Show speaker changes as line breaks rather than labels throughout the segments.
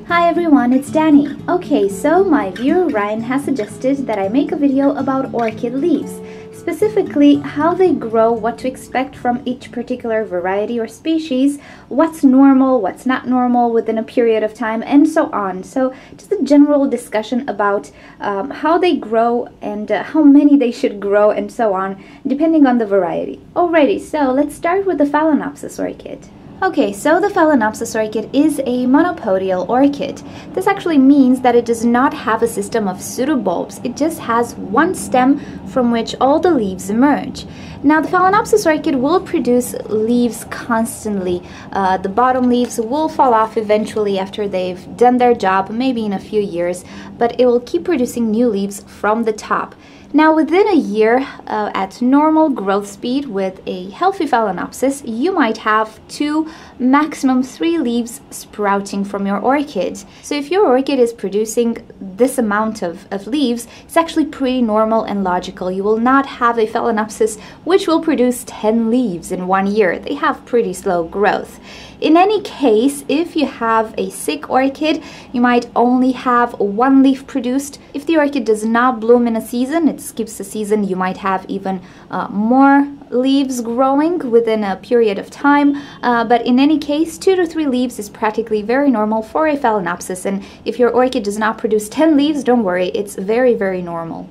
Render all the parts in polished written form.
Hi everyone, it's Danny. Okay, so my viewer Ryan has suggested that I make a video about orchid leaves, specifically how they grow, what to expect from each particular variety or species, what's normal, what's not normal within a period of time, and so on. So just a general discussion about how they grow and how many they should grow and so on, depending on the variety. Alrighty, so let's start with the Phalaenopsis orchid. Okay, so the Phalaenopsis orchid is a monopodial orchid. This actually means that it does not have a system of pseudobulbs. It just has one stem from which all the leaves emerge. Now, the Phalaenopsis orchid will produce leaves constantly. The bottom leaves will fall off eventually after they've done their job, maybe in a few years, but it will keep producing new leaves from the top. Now, within a year, at normal growth speed with a healthy Phalaenopsis, you might have 2, maximum 3 leaves sprouting from your orchid. So if your orchid is producing this amount of leaves, it's actually pretty normal and logical. You will not have a Phalaenopsis which will produce 10 leaves in 1 year. They have pretty slow growth. In any case, if you have a sick orchid, you might only have 1 leaf produced. If the orchid does not bloom in a season, it skips the season, you might have even more leaves growing within a period of time. But in any case, 2 to 3 leaves is practically very normal for a Phalaenopsis. And if your orchid does not produce 10 leaves, don't worry, it's very, very normal.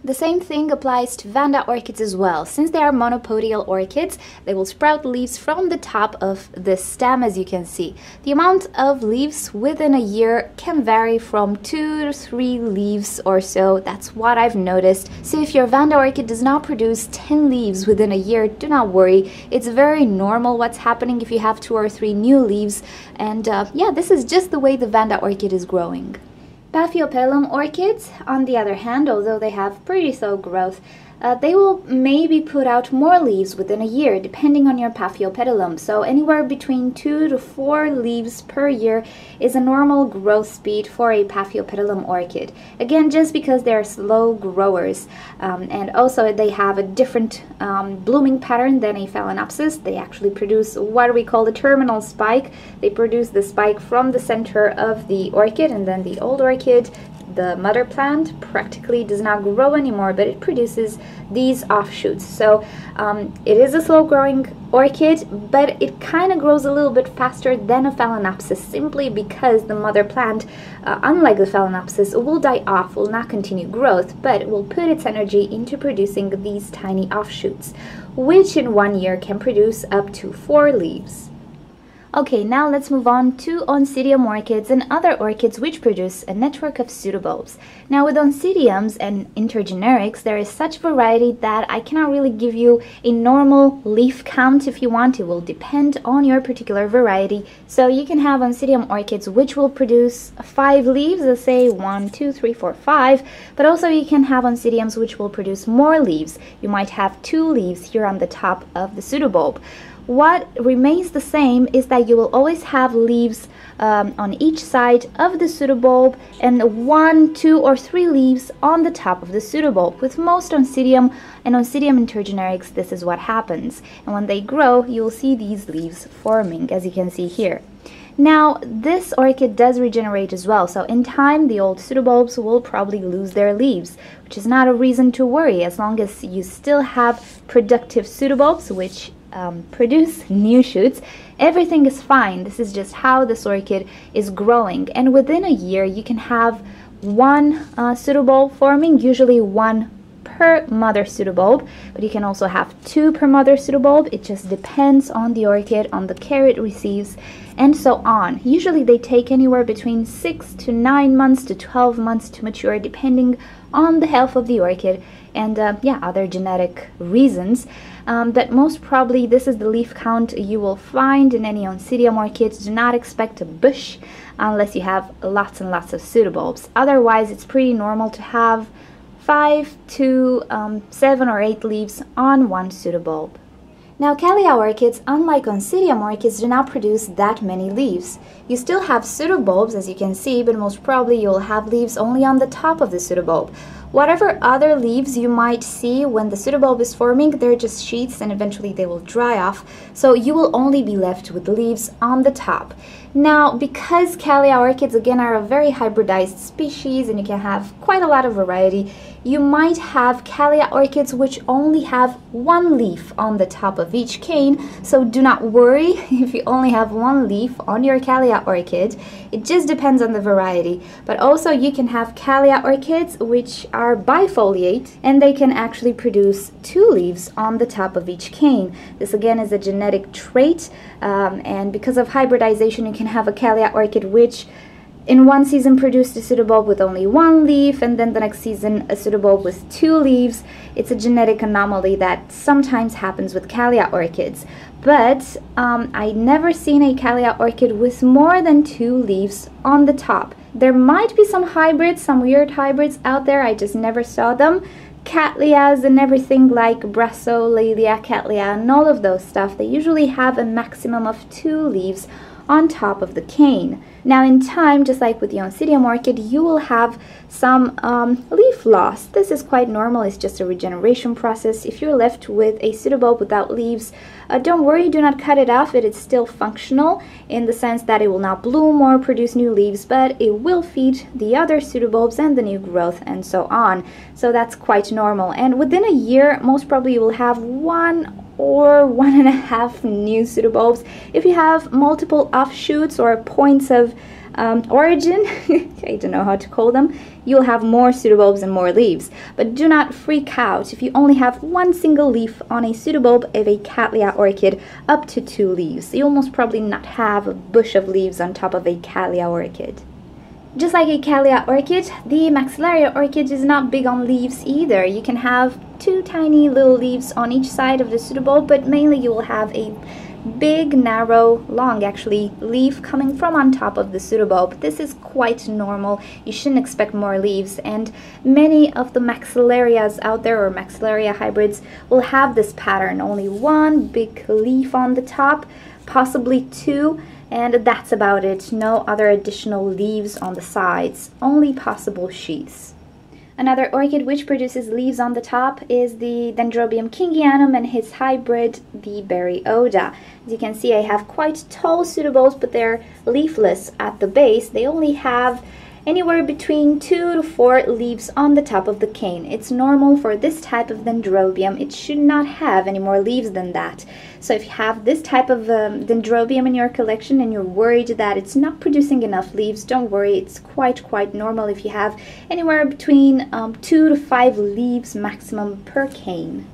The same thing applies to Vanda orchids as well. Since they are monopodial orchids, they will sprout leaves from the top of the stem, as you can see. The amount of leaves within a year can vary from 2 to 3 leaves or so. That's what I've noticed. So if your Vanda orchid does not produce 10 leaves within a year, do not worry. It's very normal what's happening if you have 2 or 3 new leaves. And yeah, this is just the way the Vanda orchid is growing. Paphiopedilum orchids, on the other hand, although they have pretty slow growth, they will maybe put out more leaves within a year, depending on your Paphiopedilum. So anywhere between 2 to 4 leaves per year is a normal growth speed for a Paphiopedilum orchid. Again, just because they are slow growers, and also they have a different blooming pattern than a Phalaenopsis. They actually produce what we call the terminal spike. They produce the spike from the center of the orchid, and then the old orchid, the mother plant, practically does not grow anymore, but it produces these offshoots. So it is a slow-growing orchid, but it kind of grows a little bit faster than a Phalaenopsis, simply because the mother plant, unlike the Phalaenopsis, will die off, will not continue growth, but it will put its energy into producing these tiny offshoots, which in 1 year can produce up to 4 leaves. Okay, now let's move on to Oncidium orchids and other orchids which produce a network of pseudobulbs. Now, with Oncidiums and intergenerics, there is such variety that I cannot really give you a normal leaf count. If you want, it will depend on your particular variety. So you can have Oncidium orchids which will produce 5 leaves, let's say 1, 2, 3, 4, 5, but also you can have Oncidiums which will produce more leaves. You might have 2 leaves here on the top of the pseudobulb. What remains the same is that you will always have leaves on each side of the pseudobulb and 1, 2, or 3 leaves on the top of the pseudobulb. With most Oncidium and Oncidium intergenerics, this is what happens. And when they grow, you will see these leaves forming, as you can see here. Now, this orchid does regenerate as well, so in time the old pseudobulbs will probably lose their leaves, which is not a reason to worry as long as you still have productive pseudobulbs, which produce new shoots. Everything is fine. This is just how this orchid is growing, and within a year you can have 1 pseudobulb forming, usually 1 per mother pseudobulb, but you can also have 2 per mother pseudobulb. It just depends on the orchid, on the care it receives, and so on. Usually they take anywhere between 6 to 9 months to 12 months to mature, depending on the health of the orchid and yeah, other genetic reasons. But most probably this is the leaf count you will find in any Oncidium orchids. Do not expect a bush unless you have lots and lots of pseudobulbs. Otherwise, it's pretty normal to have 5 to 7 or 8 leaves on 1 pseudobulb. Now, Callia orchids, unlike Oncidium orchids, do not produce that many leaves. You still have pseudobulbs, as you can see, but most probably you'll have leaves only on the top of the pseudobulb. whatever other leaves you might see when the pseudobulb is forming, they're just sheaths and eventually they will dry off. So you will only be left with the leaves on the top. Now, because Calea orchids again are a very hybridized species and you can have quite a lot of variety, you might have Calea orchids which only have one leaf on the top of each cane. So do not worry if you only have one leaf on your Calea orchid. It just depends on the variety. But also you can have Calea orchids which are bifoliate and they can actually produce two leaves on the top of each cane. This again is a genetic trait, and because of hybridization you can have a Calea orchid which in one season produced a pseudobulb with only one leaf, and then the next season a pseudobulb with two leaves. It's a genetic anomaly that sometimes happens with Calea orchids. But I never seen a Calea orchid with more than two leaves on the top. There might be some hybrids, some weird hybrids out there, I just never saw them. Cattleyas and everything like Brassolalia, Cattleya, and all of those stuff, they usually have a maximum of two leaves on top of the cane. Now in time, just like with the Oncidium orchid, you will have some leaf loss. This is quite normal, it's just a regeneration process. If you're left with a pseudobulb without leaves, don't worry, do not cut it off. It is still functional in the sense that it will not bloom or produce new leaves, but it will feed the other pseudobulbs and the new growth and so on. So that's quite normal. And within a year, most probably you will have 1 or 1.5 new pseudobulbs. If you have multiple offshoots or points of origin, I don't know how to call them, you'll have more pseudobulbs and more leaves. But do not freak out if you only have one single leaf on a pseudobulb of a Cattleya orchid up to 2 leaves. You'll most probably not have a bush of leaves on top of a Cattleya orchid. Just like a Calea orchid, the Maxillaria orchid is not big on leaves either. You can have 2 tiny little leaves on each side of the pseudobulb, but mainly you will have a big, narrow, long actually, leaf coming from on top of the pseudobulb. This is quite normal. You shouldn't expect more leaves, and many of the Maxillarias out there, or Maxillaria hybrids, will have this pattern. Only one big leaf on the top, possibly 2, and that's about it. No other additional leaves on the sides, only possible sheaths. Another orchid which produces leaves on the top is the Dendrobium kingianum and his hybrid, the Berryoda. As you can see, I have quite tall pseudobulbs, but they're leafless at the base. They only have anywhere between 2 to 4 leaves on the top of the cane. It's normal for this type of Dendrobium. It should not have any more leaves than that. So if you have this type of Dendrobium in your collection and you're worried that it's not producing enough leaves, don't worry. It's quite normal if you have anywhere between 2 to 5 leaves maximum per cane.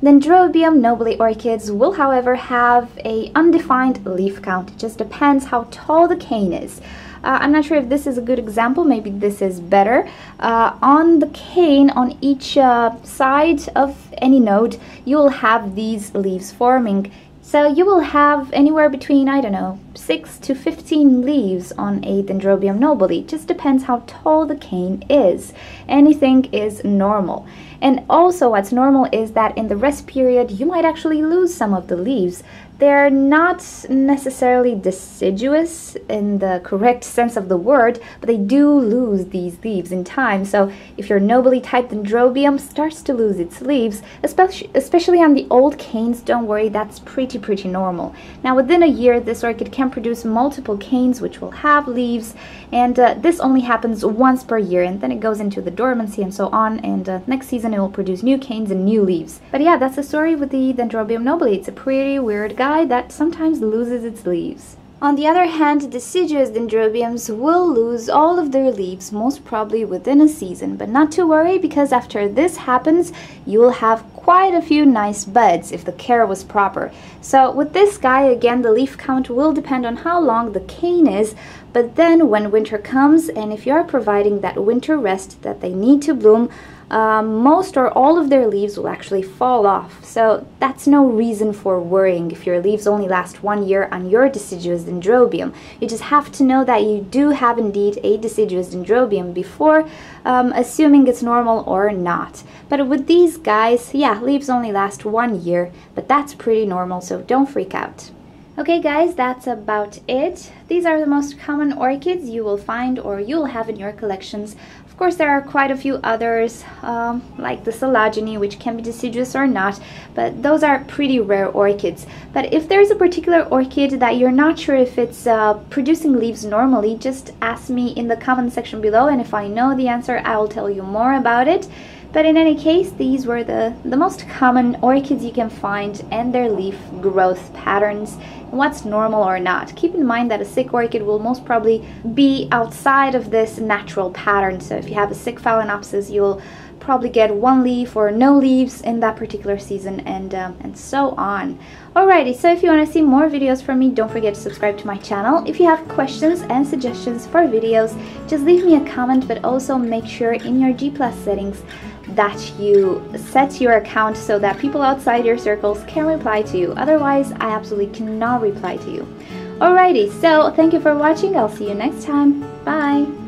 Dendrobium nobile orchids will, however, have an undefined leaf count. It just depends how tall the cane is. I'm not sure if this is a good example, maybe this is better. On the cane, on each side of any node, you'll have these leaves forming. So you will have anywhere between, I don't know, 6 to 15 leaves on a Dendrobium nobile. It just depends how tall the cane is. Anything is normal. And also what's normal is that in the rest period, you might actually lose some of the leaves. They're not necessarily deciduous in the correct sense of the word, but they do lose these leaves in time. So if your nobile type Dendrobium starts to lose its leaves, especially on the old canes, don't worry, that's pretty normal. Now within a year, this orchid can produce multiple canes which will have leaves, and this only happens once per year, and then it goes into the dormancy and so on, and next season it will produce new canes and new leaves. But yeah, that's the story with the Dendrobium nobile. It's a pretty weird guy that sometimes loses its leaves. On the other hand, deciduous Dendrobiums will lose all of their leaves most probably within a season, but not to worry, because after this happens, you will have quite a few nice buds if the care was proper. So with this guy, again, the leaf count will depend on how long the cane is, but then when winter comes, and if you are providing that winter rest that they need to bloom, most or all of their leaves will actually fall off. So that's no reason for worrying if your leaves only last 1 year on your deciduous Dendrobium. You just have to know that you do have indeed a deciduous Dendrobium before assuming it's normal or not. But with these guys, yeah, leaves only last 1 year, but that's pretty normal, so don't freak out. Okay guys, that's about it. These are the most common orchids you will find or you'll have in your collections. Of course, there are quite a few others, like the Silagony, which can be deciduous or not, but those are pretty rare orchids. But if there's a particular orchid that you're not sure if it's producing leaves normally, just ask me in the comment section below, and if I know the answer, I will tell you more about it. But in any case, these were the most common orchids you can find and their leaf growth patterns, and what's normal or not. Keep in mind that a sick orchid will most probably be outside of this natural pattern. So if you have a sick Phalaenopsis, you'll probably get one leaf or no leaves in that particular season, and so on. Alrighty, so if you want to see more videos from me, don't forget to subscribe to my channel. If you have questions and suggestions for videos, just leave me a comment, but also make sure in your G+ settings that you set your account so that people outside your circles can reply to you. Otherwise, I absolutely cannot reply to you. Alrighty, so thank you for watching. I'll see you next time. Bye!